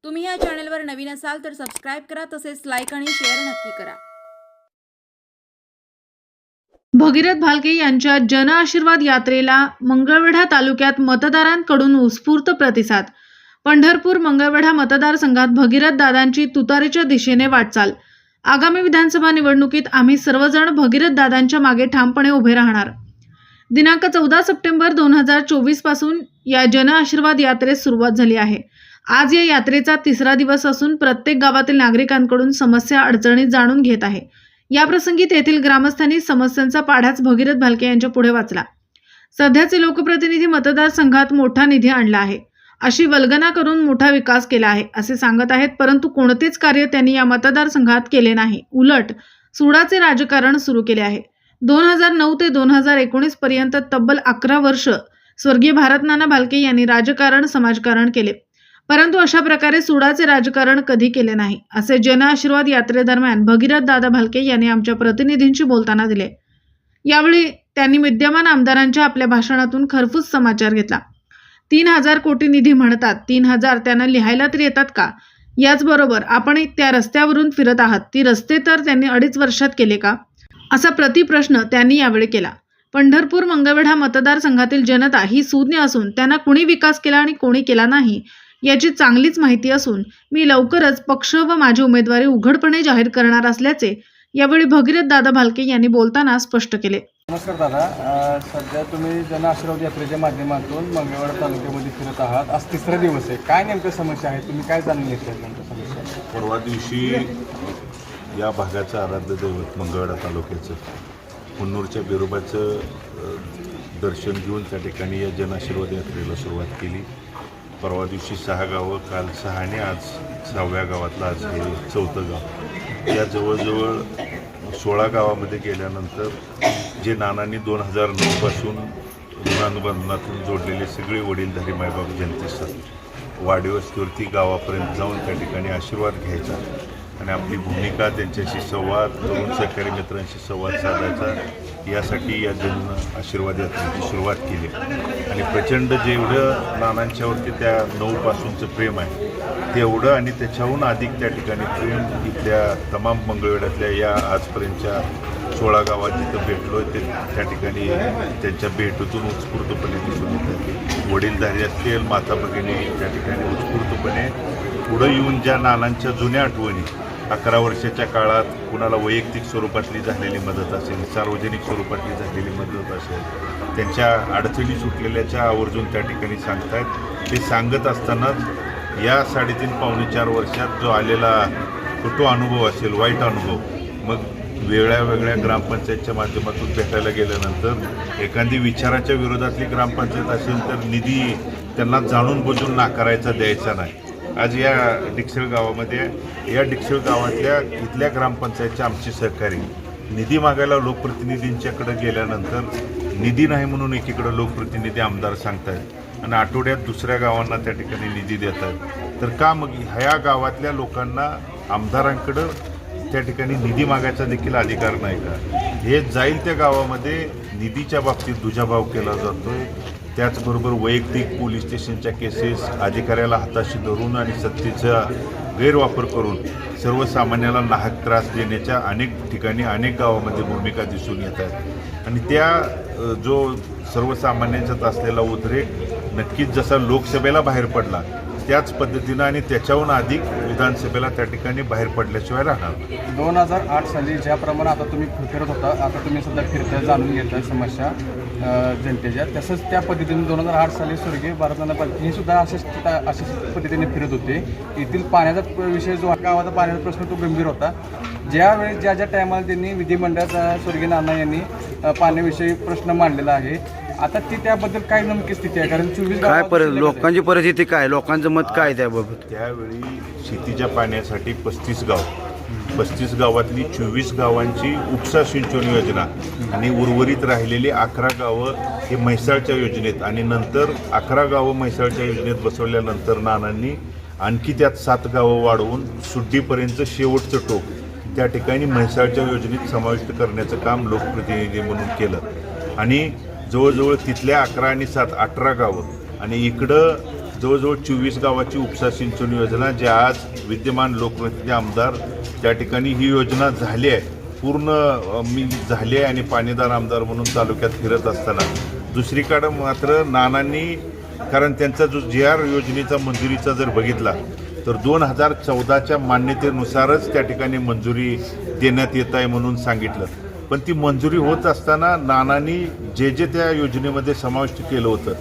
तुम्ही या चॅनलवर नवीन असाल तर सबस्क्राइब करा, तसेच लाईक आणि शेअर नक्की करा। भगीरथ भालके यांच्या जन आशीर्वाद यात्रेला मंगळवेढा तालुक्यात मतदारांकडून उत्स्फूर्त प्रतिसाद। पंढरपूर मंगळवेढा मतदारसंघात भगीरथ दादांची तुतारीच्या दिशेने वाटचाल। आगामी विधानसभा निवडणुकीत आम्ही सर्वजण भगीरथ दादांच्या मागे ठामपणे उभे राहणार। दिनांक 14 सप्टेंबर 2024 पासून या जन आशीर्वाद यात्रेस सुरुवात झाली आहे। आज या यात्रेचा तिसरा दिवस असून प्रत्येक गावातील नागरिकांकडून समस्या अडचणी जाणून घेत आहे। याप्रसंगी तेथील ग्रामस्थांनी समस्यांचा पाढाच भगीरथ भालके यांच्या पुढे वाचला। सध्याचे लोकप्रतिनिधी मतदारसंघात मोठा निधी आणला आहे, अशी वल्गना करून मोठा विकास केला आहे असे सांगत आहेत, परंतु कोणतेच कार्य त्यांनी या मतदारसंघात केले नाही। उलट सुडाचे राजकारण सुरू केले आहे। 2009 ते 2019 पर्यंत तब्बल 11 वर्ष स्वर्गीय भारतनाना भालके यांनी राजकारण समाजकारण केले, परंतु अशा प्रकारे सुडाचे राजकारण कधी केले नाही, असे जन आशीर्वाद यात्रेदरम्यान भगीरथ दादा भालके यांनी आमच्या प्रतिनिधींशी बोलताना दिले। यावेळी त्यांनी विद्यमान आमदारांच्या आपल्या भाषणातून खरपूस समाचार घेतला। 3000 कोटी निधी म्हणतात, 3000 त्यांना लिहायला तरी येतात का? याचबरोबर आपण त्या रस्त्यावरून फिरत आहात, ती रस्ते तर त्यांनी 2.5 वर्षात केले का, असा प्रतिप्रश्न त्यांनी यावेळी केला। पंढरपूर मंगळवेढा मतदारसंघातील जनता ही सुज्ञ असून त्यांना कुणी विकास केला आणि कोणी केला नाही याची चांगलीच माहिती असून मी लवकरच पक्ष व माझी उमेदवारी उघडपणे जाहीर करणार असल्याचे यावेळी भगीरथ दादा भालके यांनी बोलताना स्पष्ट केले। नमस्कार दादा, सध्या तुम्ही जन आशीर्वाद यात्रेच्या माध्यमातून मंगळवेढा तालुक्यामध्ये फिरत आहात। आज तिसरा दिवस आहे, काय नेमकं समस्या आहे, तुम्ही काय जाणून घेतलं नेमकं समस्या? परवा दिवशी या भागाचं आराध्य दैवत मंगळवेढा तालुक्याचं हुन्नूरच्या बिरोबाचं दर्शन घेऊन त्या ठिकाणी या जन आशीर्वाद यात्रेला सुरुवात केली। परवा दिवशी 6 गावं, काल 6 आणि आज 6व्या गावातलं आज हे 4थं गाव। या जवळजवळ 16 गावामध्ये गेल्यानंतर जे नानांनी 2009 पासून ऋणानुबंधातून जोडलेले सगळे वडीलधारी मायबाप जनतेसाठी वाढीवस्तीवरती गावापर्यंत जाऊन त्या ठिकाणी आशीर्वाद घ्यायचा आणि आपली भूमिका त्यांच्याशी संवाद, तरुण सहकारी मित्रांशी संवाद साधायचा, यासाठी या जन आशीर्वाद यात्रेची सुरुवात केली। आणि प्रचंड जेवढं नानांच्यावरती त्या 9 पासूनचं प्रेम आहे तेवढं आणि त्याच्याहून अधिक त्या ठिकाणी प्रेम इथल्या तमाम मंगळवेढ्यातल्या या आजपर्यंतच्या 16 गावात जिथं भेटलो ते त्या ठिकाणी त्यांच्या भेटीतून उत्स्फूर्तपणे दिसून येतात। वडीलधारी असतील, माता भगिनी त्या ठिकाणी उत्स्फूर्तपणे पुढं येऊन ज्या नानांच्या जुन्या आठवणी 11 वर्षाच्या काळात कुणाला वैयक्तिक स्वरूपातली झालेली मदत असेल, सार्वजनिक स्वरूपातली झालेली मदत असेल, त्यांच्या अडचणी सुटलेल्याच्या आवर्जून त्या ठिकाणी सांगतायत। ते सांगत असतानाच या 3.5 पावणे 4 वर्षात जो आलेला तो अनुभव असेल, वाईट अनुभव, मग वेगळ्या ग्रामपंचायतच्या माध्यमातून भेटायला गेल्यानंतर एखादी विचाराच्या विरोधातली ग्रामपंचायत असेल तर निधी त्यांना जाणून बुजून नाकारायचा द्यायचा नाही। आज या डिकसळ गावामध्ये, या डिकसळ गावातल्या इथल्या ग्रामपंचायतच्या आमची सहकारी निधी मागायला लोकप्रतिनिधींच्याकडे गेल्यानंतर निधी नाही म्हणून एकीकडे लोकप्रतिनिधी आमदार सांगतायत आणि आठवड्यात दुसऱ्या गावांना त्या ठिकाणी निधी देत आहेत। तर का मग ह्या गावातल्या लोकांना आमदारांकडं त्या ठिकाणी निधी मागायचा देखील अधिकार नाही का? हे जाईल त्या गावामध्ये निधीच्या बाबतीत दुजाभाव केला जातोय। त्याचबरोबर वैयक्तिक पोलीस स्टेशनच्या केसेस अधिकाऱ्याला हाताशी धरून आणि सत्तेचा गैरवापर करून सर्वसामान्याला नाहक त्रास देण्याच्या अनेक ठिकाणी अनेक गावामध्ये भूमिका दिसून येत आहेत। आणि त्या जो सर्वसामान्यांच्यात असलेला उद्रेक नक्कीच जसा लोकसभेला बाहेर पडला त्याच पद्धतीनं आणि त्याच्याहून अधिक विधानसभेला त्या ठिकाणी बाहेर पडल्याशिवाय राहणार। 2008 साली ज्याप्रमाणे आता तुम्ही फिरत होता, आता तुम्ही सध्या फिरताय, जाणून घेताय समस्या जनतेच्या, तसंच त्या पद्धतीने 2008 साली स्वर्गीय भारतनाना भालके हे सुद्धा अशाच पद्धतीने फिरत होते। येथील पाण्याचा विषय जो गावाचा पाण्याचा प्रश्न तो गंभीर होता। ज्यावेळी ज्या टायमाला त्यांनी विधिमंडळाचा स्वर्गीय नाना यांनी पाण्याविषयी प्रश्न मांडलेला आहे, आता ती त्याबद्दल काय नेमकी स्थिती आहे? कारण 24 काय लोकांची परिस्थिती काय, लोकांचं मत काय त्याबाबत? त्यावेळी शेतीच्या पाण्यासाठी 35 गावातली 24 गावांची उपसा सिंचन योजना आणि उर्वरित राहिलेली 11 गावं हे म्हैसाळच्या योजनेत, आणि नंतर 11 गावं म्हैसाळच्या योजनेत बसवल्यानंतर नानांनी आणखी त्यात 7 गावं वाढवून सुड्डीपर्यंत शेवटचं टोक त्या ठिकाणी म्हैसाळच्या योजनेत समाविष्ट करण्याचं काम लोकप्रतिनिधी म्हणून केलं। आणि जवळजवळ तिथल्या 11 आणि 7 18 गावं आणि इकडं जवळजवळ 24 गावाची उपसा सिंचन योजना जी आज विद्यमान लोकप्रतिनिधी आमदार त्या ठिकाणी ही योजना झाली आहे पूर्ण मी झाली आहे आणि पाणीदार आमदार म्हणून तालुक्यात फिरत असताना दुसरीकडं मात्र नानांनी कारण त्यांचा जो JR योजनेचा मंजुरीचा जर बघितला तर 2014च्या मान्यतेनुसारच त्या ठिकाणी मंजुरी देण्यात येत आहे म्हणून सांगितलं. पण ती मंजुरी होत असताना नानांनी जे त्या योजनेमध्ये समाविष्ट केलं होतं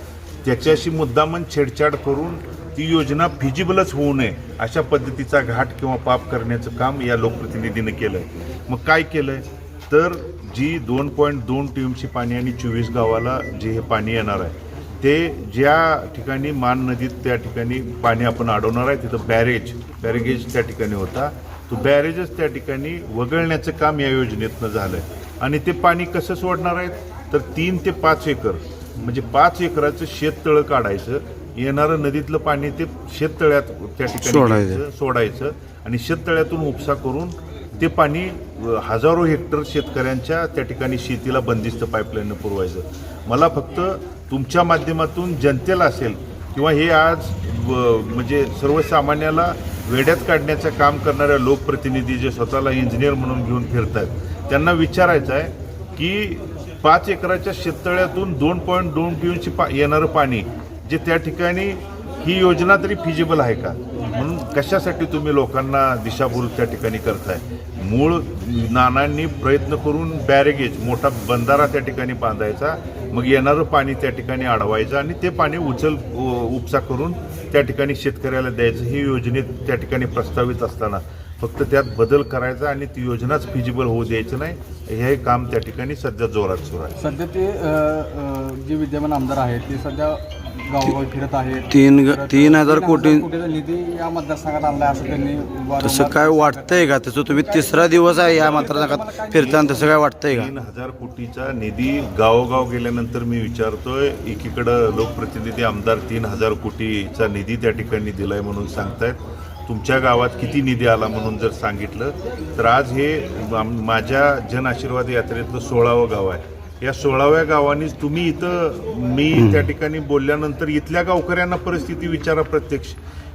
त्याच्याशी मुद्दामन छेडछाड करून ती योजना फिजिबलच होऊ नये अशा पद्धतीचा घाट किंवा पाप करण्याचं काम या लोकप्रतिनिधीनं केलं आहे. मग काय केलं आहे तर जी 2.2 TMC पाणी आणि 24 गावाला जे हे पाणी येणार आहे ते ज्या ठिकाणी मान नदीत त्या ठिकाणी पाणी आपण अडवणार आहे तिथं बॅरेगेज त्या ठिकाणी होता तो बॅरेजच त्या ठिकाणी वगळण्याचं काम या योजनेतनं झालं आहे. आणि ते पाणी कसं सोडणार आहेत तर 3 ते 5 एकर म्हणजे 5 एकराचं शेततळं काढायचं येणारं नदीतलं पाणी ते शेततळ्यात त्या ठिकाणी सोडायचं आणि शेततळ्यातून उपसा करून ते पाणी हजारो हेक्टर शेतकऱ्यांच्या त्या ठिकाणी शेतीला बंदिस्त पाईपलाईननं पुरवायचं. मला फक्त तुमच्या माध्यमातून जनतेला असेल किंवा हे आज म्हणजे सर्वसामान्याला वेड्यात काढण्याचं काम करणाऱ्या लोकप्रतिनिधी जे स्वतःला इंजिनियर म्हणून घेऊन फिरत आहेत त्यांना विचारायचं आहे की 5 एकराच्या शेततळ्यातून 2.2 TMC येणारं पाणी जे त्या ठिकाणी ही योजना तरी फिजिबल आहे का म्हणून कशासाठी तुम्ही लोकांना दिशाभूल त्या ठिकाणी करताय. मूळ नानांनी प्रयत्न करून बॅरेगेज मोठा बंधारा त्या ठिकाणी बांधायचा मग येणारं पाणी त्या ठिकाणी अडवायचं आणि ते पाणी उपसा करून त्या ठिकाणी शेतकऱ्याला द्यायचं ही योजनेत त्या ठिकाणी प्रस्तावित असताना फक्त त्यात बदल करायचा आणि ती योजनाच फिजिबल होऊ द्यायचं नाही हे काम त्या ठिकाणी सध्या जोरात सुरू आहे. सध्या ते जे विद्यमान आमदार आहेत ते सध्या गावोगावी फिरत आहेत. 3,000 कोटी कोटीचा निधी या मतदारसंघात आणला असं त्यांनी तसं काय वाटतंय का तसं तुम्ही 3रा दिवस आहे या मतदारसंघात फिरताना तसं काय वाटतंय का 3,000 कोटीचा निधी गावोगाव गेल्यानंतर मी विचारतोय एकीकडं लोकप्रतिनिधी आमदार 3,000 कोटीचा निधी त्या ठिकाणी दिलाय म्हणून सांगतायत. तुमच्या गावात किती निधी आला म्हणून जर सांगितलं तर आज हे माझ्या जन आशीर्वाद यात्रेतलं 16वं गाव आहे. या 16व्या गावांनीच तुम्ही इथं मी त्या ठिकाणी बोलल्यानंतर इथल्या गावकऱ्यांना परिस्थिती विचारा प्रत्यक्ष.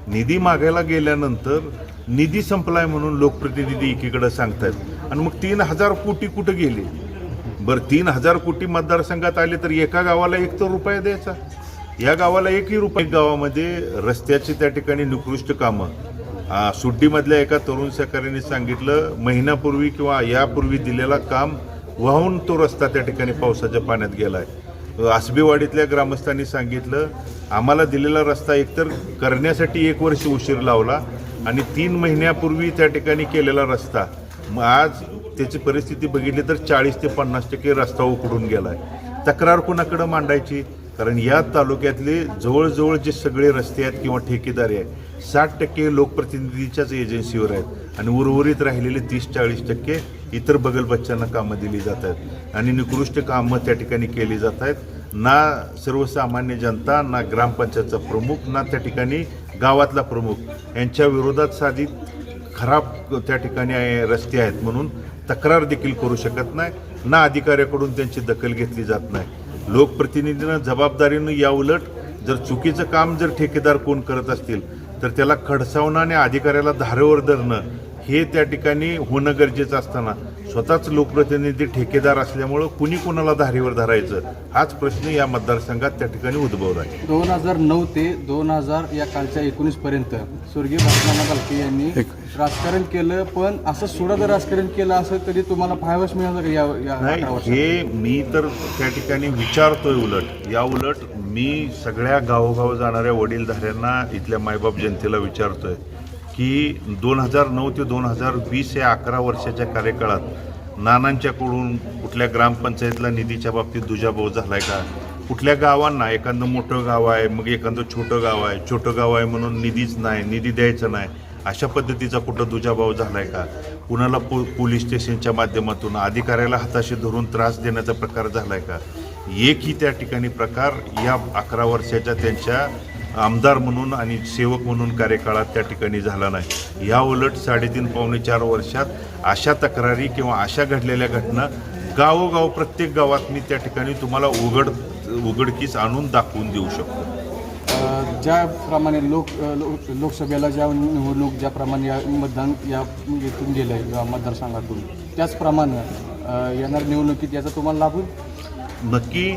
निधी मागायला गेल्यानंतर निधी संपलाय म्हणून लोकप्रतिनिधी एकीकडे सांगतायत आणि मग 3,000 कोटी कुठं गेले. बरं 3,000 कोटी मतदारसंघात आले तर एका गावाला 1 रुपया द्यायचा. या गावाला 1ही रुपये गावामध्ये रस्त्याची त्या ठिकाणी निकृष्ट कामं सुड्डीमधल्या एका तरुण सहकाऱ्याने सांगितलं महिन्यापूर्वी किंवा यापूर्वी दिलेला काम वाहून तो रस्ता त्या ठिकाणी पावसाच्या पाण्यात गेलाय. आसबेवाडीतल्या ग्रामस्थांनी सांगितलं आम्हाला दिलेला रस्ता एकतर करण्यासाठी 1 वर्ष उशीर लावला आणि 3 महिन्यापूर्वी त्या ठिकाणी केलेला रस्ता मग आज त्याची परिस्थिती बघितली तर 40 ते 50% रस्ता उकडून गेलाय. तक्रार कोणाकडे मांडायची कारण या तालुक्यातले जवळजवळ जे सगळे रस्ते आहेत किंवा ठेकेदारी आहे 60% लोकप्रतिनिधीच्याच एजन्सीवर आहेत आणि उर्वरित राहिलेले 30-40% इतर बगलबच्च्यांना कामं दिली जात आहेत आणि निकृष्ट कामं त्या ठिकाणी केली जात आहेत. ना सर्वसामान्य जनता ना ग्रामपंचायतचा प्रमुख ना त्या ठिकाणी गावातला प्रमुख यांच्या विरोधात साधी खराब त्या ठिकाणी रस्ते आहेत म्हणून तक्रार देखील करू शकत नाही ना अधिकाऱ्याकडून त्यांची दखल घेतली जात नाही. लोकप्रतिनिधीनं जबाबदारीनं याउलट जर चुकीचं काम जर ठेकेदार कोण करत असतील तर त्याला खडसावणं आणि अधिकाऱ्याला धारेवर धरणं हे त्या ठिकाणी होणं गरजेचं असताना स्वतःच लोकप्रतिनिधी ठेकेदार असल्यामुळं कुणी कोणाला धारेवर धरायचं हाच प्रश्न या मतदारसंघात त्या ठिकाणी उद्भवला आहे. 2009 ते 2000 या कालच्या 19 पर्यंत स्वर्गीय भास्करराव गालके यांनी राजकारण केलं पण असं सोडा राजकारण केलं असं कधी तुम्हाला पाहावंच मिळालं का नाही. हे मी तर त्या ठिकाणी विचारतोय उलट मी सगळ्या गावोगाव जाणाऱ्या वडीलधाऱ्यांना इथल्या मायबाप जनतेला विचारतोय की 2009 ते 2020 या 11 वर्षाच्या कार्यकाळात नानांच्याकडून कुठल्या ग्रामपंचायतीला निधीच्या बाबतीत दुजाभाव झालाय का. कुठल्या गावांना एखादं मोठं गाव आहे मग एखादं छोटं गाव आहे म्हणून निधीच नाही निधी द्यायचा नाही अशा पद्धतीचा कुठं दुजाभाव झालाय का. कुणाला पोलीस स्टेशनच्या माध्यमातून अधिकाऱ्याला हाताशी धरून त्रास देण्याचा प्रकार झालाय का. एकही त्या ठिकाणी प्रकार या 11 वर्षाच्या त्यांच्या आमदार म्हणून आणि सेवक म्हणून कार्यकाळात त्या ठिकाणी झाला नाही. या उलट 3.5-4 वर्षात अशा तक्रारी किंवा अशा घडलेल्या घटना गावोगाव प्रत्येक गावात मी त्या ठिकाणी तुम्हाला उघडकीस आणून दाखवून देऊ शकतो. ज्याप्रमाणे लोकसभेला ज्या निवडणूक ज्याप्रमाणे मतदान या इथून गेलं आहे या मतदारसंघातून त्याचप्रमाणे येणार निवडणुकीत याचा तुम्हाला लाभ होईल? नक्की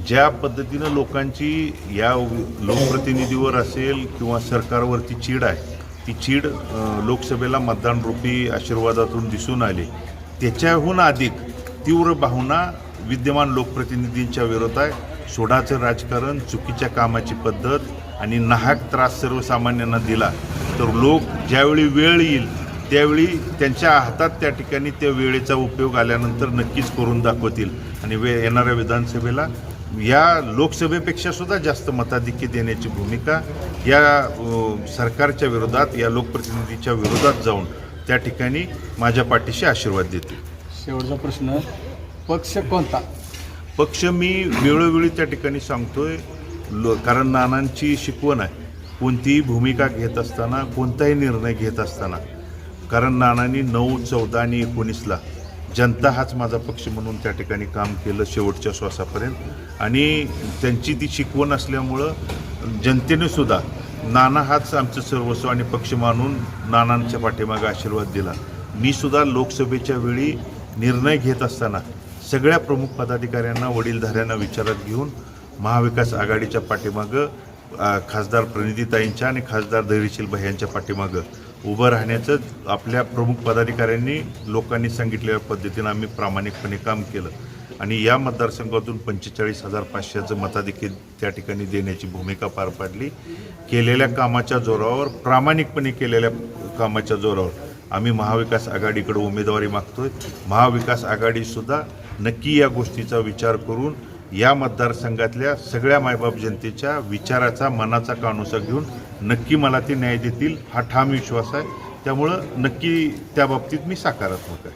ज्या पद्धतीनं लोकांची या लोकप्रतिनिधीवर असेल किंवा सरकारवरती चीड आहे, ती चीड लोकसभेला मतदानरूपी आशीर्वादातून दिसून आली. त्याच्याहून अधिक तीव्र भावना विद्यमान लोकप्रतिनिधींच्या विरोधात आहे. सोडाचं राजकारण, चुकीच्या कामाची पद्धत आणि नाहक त्रास सर्वसामान्यांना दिला तर लोक ज्यावेळी वेळ येईल त्यावेळी त्यांच्या हातात त्या ठिकाणी त्या वेळेचा उपयोग आल्यानंतर नक्कीच करून दाखवतील आणि येणाऱ्या विधानसभेला या लोकसभेपेक्षा सुद्धा जास्त मताधिक्य देण्याची भूमिका या सरकारच्या विरोधात, या लोकप्रतिनिधीच्या विरोधात जाऊन त्या ठिकाणी माझ्या पाठीशी आशीर्वाद देतील. शेवटचा प्रश्न, पक्ष कोणता? पक्ष मी वेळोवेळी त्या ठिकाणी सांगतोय, कारण नानांची शिकवण आहे कोणतीही भूमिका घेत असताना, कोणताही निर्णय घेत असताना. कारण नानांनी 9, 14 आणि 19ला जनता हाच माझा पक्ष म्हणून त्या ठिकाणी काम केलं शेवटच्या श्वासापर्यंत आणि त्यांची ती शिकवण असल्यामुळं जनतेने सुद्धा नाना हाच आमचं सर्वस्व आणि पक्ष मानून नानांच्या पाठीमागे आशीर्वाद दिला. मी सुद्धा लोकसभेच्या वेळी निर्णय घेत असताना सगळ्या प्रमुख पदाधिकाऱ्यांना, वडीलधाऱ्यांना विचारात घेऊन महाविकास आघाडीच्या पाठीमागं खासदार प्रणितीताईंच्या आणि खासदार धैर्यशील भैयांच्या पाठीमागं उभं राहण्याचं आपल्या प्रमुख पदाधिकाऱ्यांनी, लोकांनी सांगितलेल्या पद्धतीनं आम्ही प्रामाणिकपणे काम केलं आणि या मतदारसंघातून 45,500चं मताधिक्य त्या ठिकाणी देण्याची भूमिका पार पाडली. केलेल्या कामाच्या जोरावर, प्रामाणिकपणे केलेल्या कामाच्या जोरावर आम्ही महाविकास आघाडीकडे उमेदवारी मागतोय. महाविकास आघाडीसुद्धा नक्की या गोष्टीचा विचार करून या मतदारसंघातल्या सगळ्या मायबाप जनतेच्या विचाराचा, मनाचा कानोसा घेऊन नक्की मला ते न्याय देतील हा ठाम विश्वास आहे. त्यामुळं नक्की त्या बाबतीत मी सकारात्मक आहे.